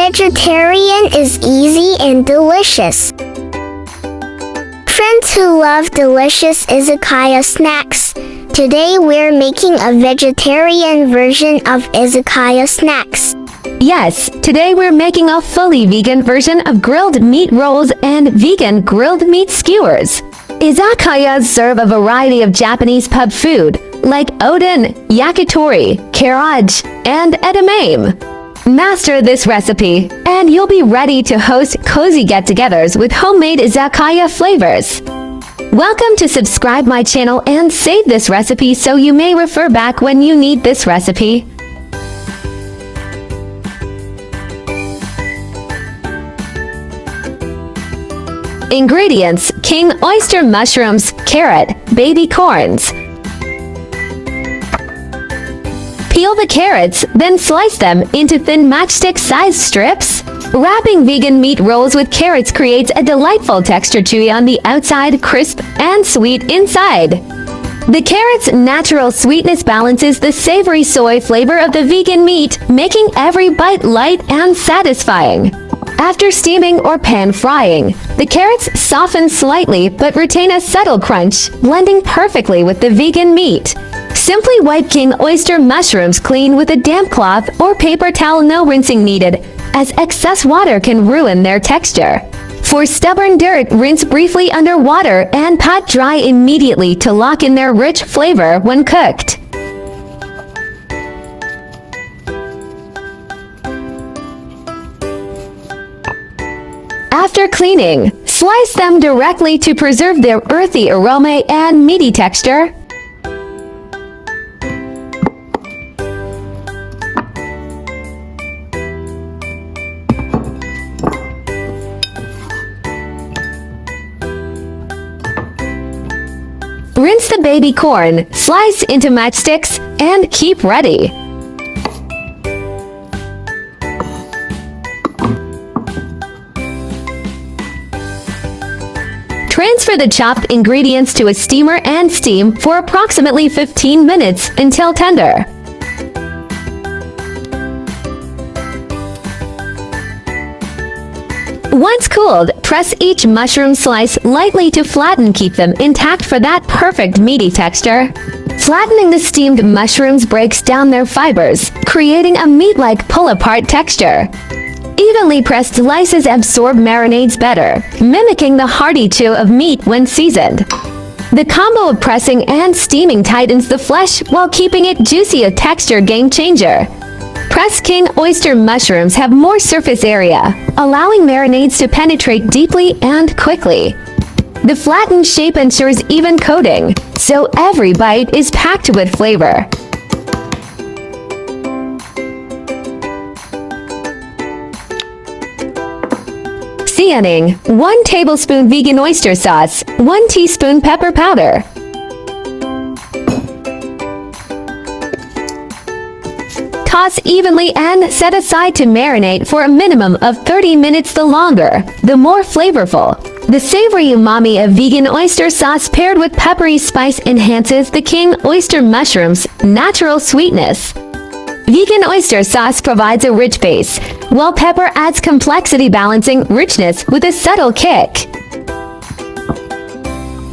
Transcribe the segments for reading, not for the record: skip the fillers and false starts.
vegetarian is easy and delicious. Friends who love delicious izakaya snacks, today we're making a vegetarian version of izakaya snacks. Yes, today we're making a fully vegan version of grilled meat rolls and vegan grilled meat skewers. Izakayas serve a variety of Japanese pub food, like oden, yakitori, karaage, and edamame. Master this recipe, and you'll be ready to host cozy get-togethers with homemade izakaya flavors. Welcome to subscribe my channel and save this recipe so you may refer back when you need this recipe. Ingredients: king oyster mushrooms, carrot, baby corns. Peel the carrots, then slice them into thin matchstick-sized strips. Wrapping vegan meat rolls with carrots creates a delightful texture, chewy on the outside, crisp and sweet inside. The carrot's natural sweetness balances the savory soy flavor of the vegan meat, making every bite light and satisfying. After steaming or pan frying, the carrots soften slightly but retain a subtle crunch, blending perfectly with the vegan meat. Simply wipe king oyster mushrooms clean with a damp cloth or paper towel, no rinsing needed, as excess water can ruin their texture. For stubborn dirt, rinse briefly under water and pat dry immediately to lock in their rich flavor when cooked. After cleaning, slice them directly to preserve their earthy aroma and meaty texture. Rinse the baby corn, slice into matchsticks, and keep ready. Transfer the chopped ingredients to a steamer and steam for approximately 15 minutes until tender. Once cooled, press each mushroom slice lightly to flatten, keep them intact for that perfect meaty texture. Flattening the steamed mushrooms breaks down their fibers, creating a meat-like pull-apart texture. Evenly pressed slices absorb marinades better, mimicking the hearty chew of meat when seasoned. The combo of pressing and steaming tightens the flesh while keeping it juicy, a texture game changer. Pressed king oyster mushrooms have more surface area, allowing marinades to penetrate deeply and quickly. The flattened shape ensures even coating, so every bite is packed with flavor. Seasoning: 1 tablespoon vegan oyster sauce, 1 teaspoon pepper powder. Toss evenly and set aside to marinate for a minimum of 30 minutes. The longer, the more flavorful. The savory umami of vegan oyster sauce paired with peppery spice enhances the king oyster mushroom's natural sweetness. Vegan oyster sauce provides a rich base, while pepper adds complexity, balancing richness with a subtle kick.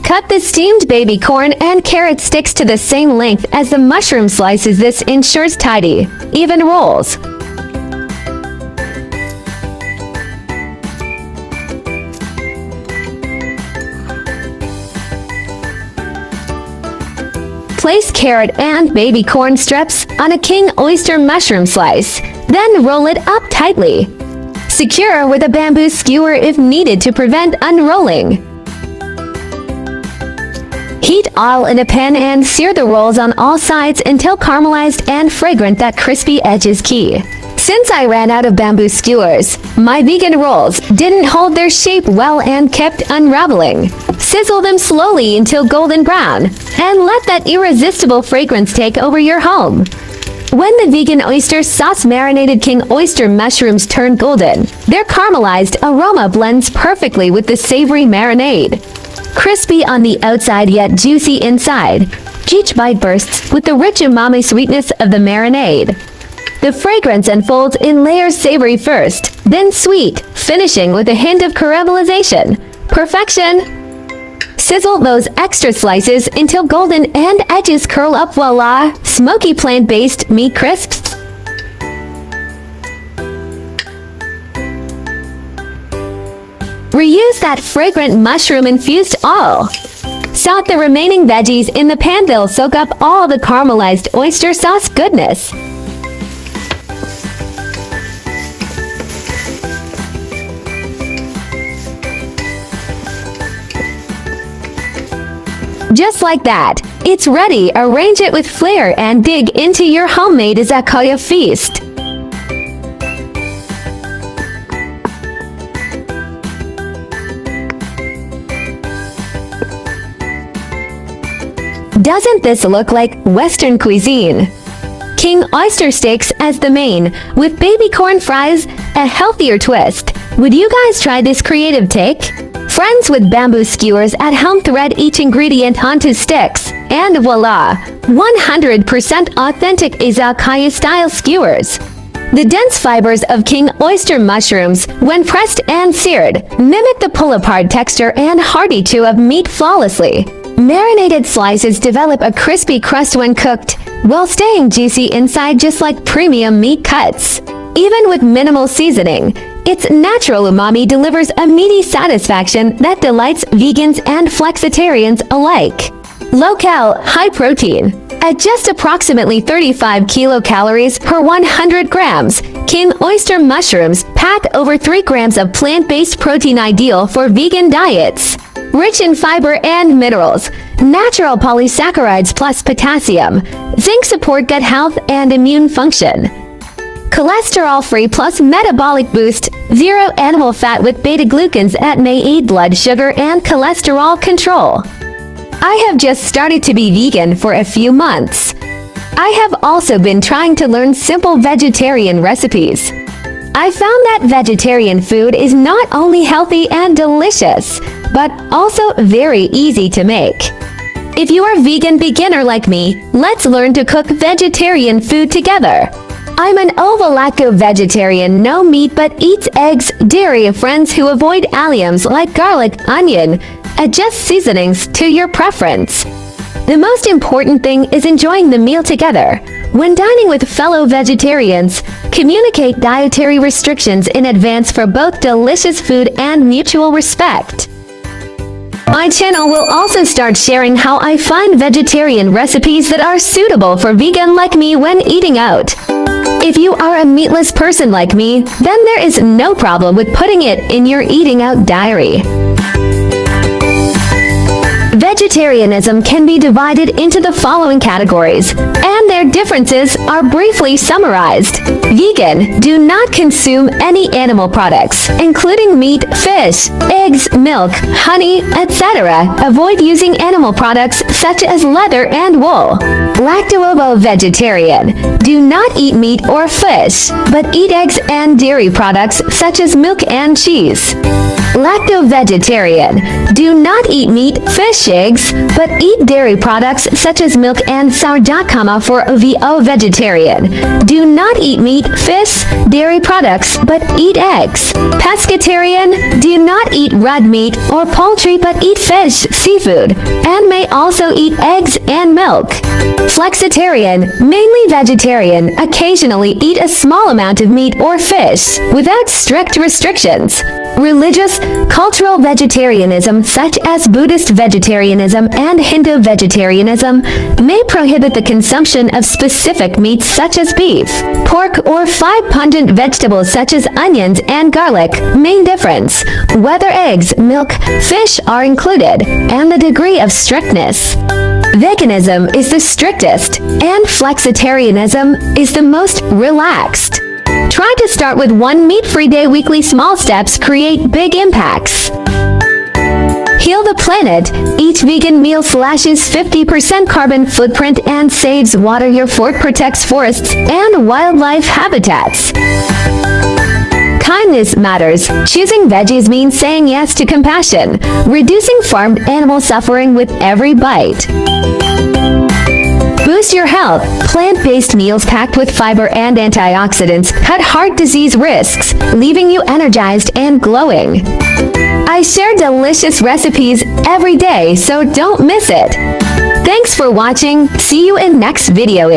Cut the steamed baby corn and carrot sticks to the same length as the mushroom slices. This ensures tidy, even rolls. Place carrot and baby corn strips on a king oyster mushroom slice, then roll it up tightly. Secure with a bamboo skewer if needed to prevent unrolling. Heat oil in a pan and sear the rolls on all sides until caramelized and fragrant. That crispy edge is key. Since I ran out of bamboo skewers, my vegan rolls didn't hold their shape well and kept unraveling. Sizzle them slowly until golden brown, and let that irresistible fragrance take over your home. When the vegan oyster sauce marinated king oyster mushrooms turn golden, their caramelized aroma blends perfectly with the savory marinade. Crispy on the outside yet juicy inside, each bite bursts with the rich umami sweetness of the marinade. The fragrance unfolds in layers, savory first, then sweet, finishing with a hint of caramelization. Perfection! Sizzle those extra slices until golden and edges curl up. Voila! Smoky plant-based meat crisps. Reuse that fragrant mushroom-infused oil. Saute the remaining veggies in the pan. They'll soak up all the caramelized oyster sauce goodness. Just like that, it's ready. Arrange it with flair and dig into your homemade izakaya feast. Doesn't this look like Western cuisine? King oyster steaks as the main, with baby corn fries, a healthier twist. Would you guys try this creative take? Friends with bamboo skewers at home, thread each ingredient onto sticks, and voila! 100% authentic izakaya-style skewers. The dense fibers of king oyster mushrooms, when pressed and seared, mimic the pull-apart texture and hearty chew of meat flawlessly. Marinated slices develop a crispy crust when cooked, while staying juicy inside, just like premium meat cuts. Even with minimal seasoning, its natural umami delivers a meaty satisfaction that delights vegans and flexitarians alike. Low-cal, high-protein. At just approximately 35 kilocalories per 100 grams, king oyster mushrooms pack over 3 grams of plant-based protein, ideal for vegan diets. Rich in fiber and minerals, natural polysaccharides plus potassium, zinc support gut health and immune function. Cholesterol-free plus metabolic boost, zero animal fat with beta-glucans that may aid blood sugar and cholesterol control. I have just started to be vegan for a few months. I have also been trying to learn simple vegetarian recipes. I found that vegetarian food is not only healthy and delicious, but also very easy to make. If you are a vegan beginner like me, let's learn to cook vegetarian food together. I'm an ovo-lacto vegetarian, no meat but eats eggs, dairy. Friends who avoid alliums like garlic, onion. Adjust seasonings to your preference. The most important thing is enjoying the meal together. When dining with fellow vegetarians, communicate dietary restrictions in advance for both delicious food and mutual respect. My channel will also start sharing how I find vegetarian recipes that are suitable for vegan like me when eating out. If you are a meatless person like me, then there is no problem with putting it in your eating out diary. Vegetarianism can be divided into the following categories, and their differences are briefly summarized. Vegan: do not consume any animal products, including meat, fish, eggs, milk, honey, etc. Avoid using animal products such as leather and wool. Lacto-ovo vegetarian: do not eat meat or fish, but eat eggs and dairy products such as milk and cheese. Lacto-vegetarian: do not eat meat, fish, eggs, but eat dairy products such as milk and sourdough. For OVO vegetarian: do not eat meat, fish, dairy products, but eat eggs. Pescatarian: do not eat red meat or poultry, but eat fish, seafood, and may also eat eggs and milk. Flexitarian: mainly vegetarian, occasionally eat a small amount of meat or fish, without strict restrictions. Religious, cultural vegetarianism such as Buddhist vegetarianism and Hindu vegetarianism may prohibit the consumption of specific meats such as beef, pork, or 5 pungent vegetables such as onions and garlic. Main difference: whether eggs, milk, fish are included, and the degree of strictness. Veganism is the strictest, and flexitarianism is the most relaxed. Try to start with 1 meat-free day. Weekly small steps create big impacts. Heal the planet. Each vegan meal slashes 50% carbon footprint and saves water. Your fort protects forests and wildlife habitats. Kindness matters. Choosing veggies means saying yes to compassion, reducing farmed animal suffering with every bite. Boost your health. Plant-based meals packed with fiber and antioxidants cut heart disease risks, leaving you energized and glowing. I share delicious recipes every day, so don't miss it. Thanks for watching. See you in next video.